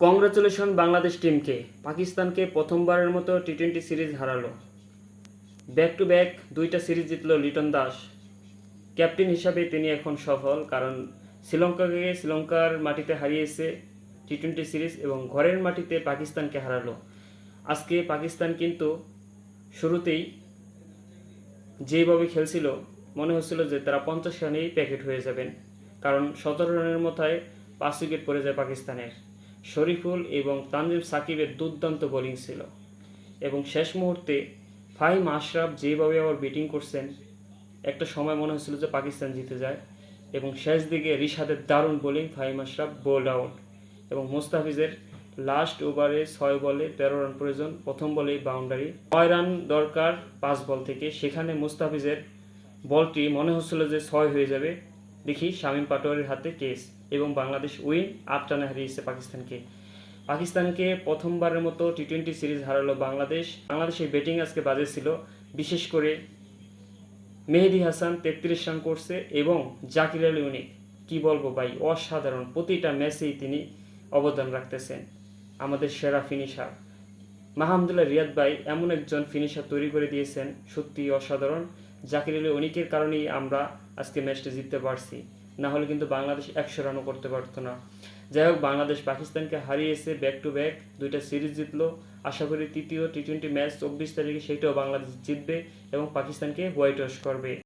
Congratulation Bangladesh টিমকে। পাকিস্তানকে প্রথমবারের মতো টি-20 সিরিজ হারালো। ব্যাক টু ব্যাক দুইটা সিরিজ জিতল লিটন দাস। ক্যাপ্টেন হিসাবে তিনি এখন সফল, কারণ শ্রীলঙ্কার মাটিতে হারিয়েছে টি-20 সিরিজ এবং ঘরের মাটিতে পাকিস্তানকে হারালো। আজকে পাকিস্তান কিন্তু শুরুতেই যেভাবে খেলছিল মনে হচ্ছিল যে তারা 50 রানেই প্যাকেট হয়ে যাবেন, কারণ 17 রানের মাথায় 5 উইকেট পড়ে যায় পাকিস্তানের। শরীফুল এবং তানজিম সাকিবের দুর্দান্ত বোলিং ছিল এবং শেষ মুহূর্তে ফাহিম আশরাফ যেভাবে আবার ব্যাটিং করছেন, একটা সময় মনে হচ্ছিল যে পাকিস্তান জিতে যায় এবং শেষ দিকে রিশাদের দারুণ bowling, Fahim Ashraf bold out এবং মুস্তাফিজের লাস্ট ওভারে 6 বলে 13 রান প্রয়োজন, প্রথম বলেই বাউন্ডারি, 9 রান দরকার 5 বল থেকে। সেখানে মুস্তাফিজের বলটি মনে হচ্ছিল যে 6 হয়ে যাবে, দেখি শামীম পাটোয়ারির হাতে কেস এবং বাংলাদেশ উইন। 8 রানে হারিয়েছে পাকিস্তানকে প্রথমবারের মতো টি-20 সিরিজ হারালো বাংলাদেশের ব্যাটিং আজকে বাজে ছিল, বিশেষ করে মেহেদী হাসান 33 রান করছে এবং জাকির আলী অনিক, কি বলবো ভাই, অসাধারণ। প্রতিটা ম্যাচেই তিনি অবদান রাখতেছেন। আমাদের সেরা ফিনিশার মাহমুদুল্লাহ রিয়াদ ভাই এমন একজন ফিনিশার তৈরি করে দিয়েছেন, সত্যি অসাধারণ। জাকির আলী অনিকের কারণেই আমরা আজকে ম্যাচটা জিততে পারছি, না হলে কিন্তু বাংলাদেশ 100 রানও করতে পারতো না। যাই হোক, বাংলাদেশ পাকিস্তানকে হারিয়েছে, ব্যাক টু ব্যাক দুইটা সিরিজ জিতলো। আশা করি তৃতীয় টি-20 ম্যাচ 24 তারিখে সেটাও বাংলাদেশ জিতবে এবং পাকিস্তানকে হোয়াইট ওয়াশ করবে।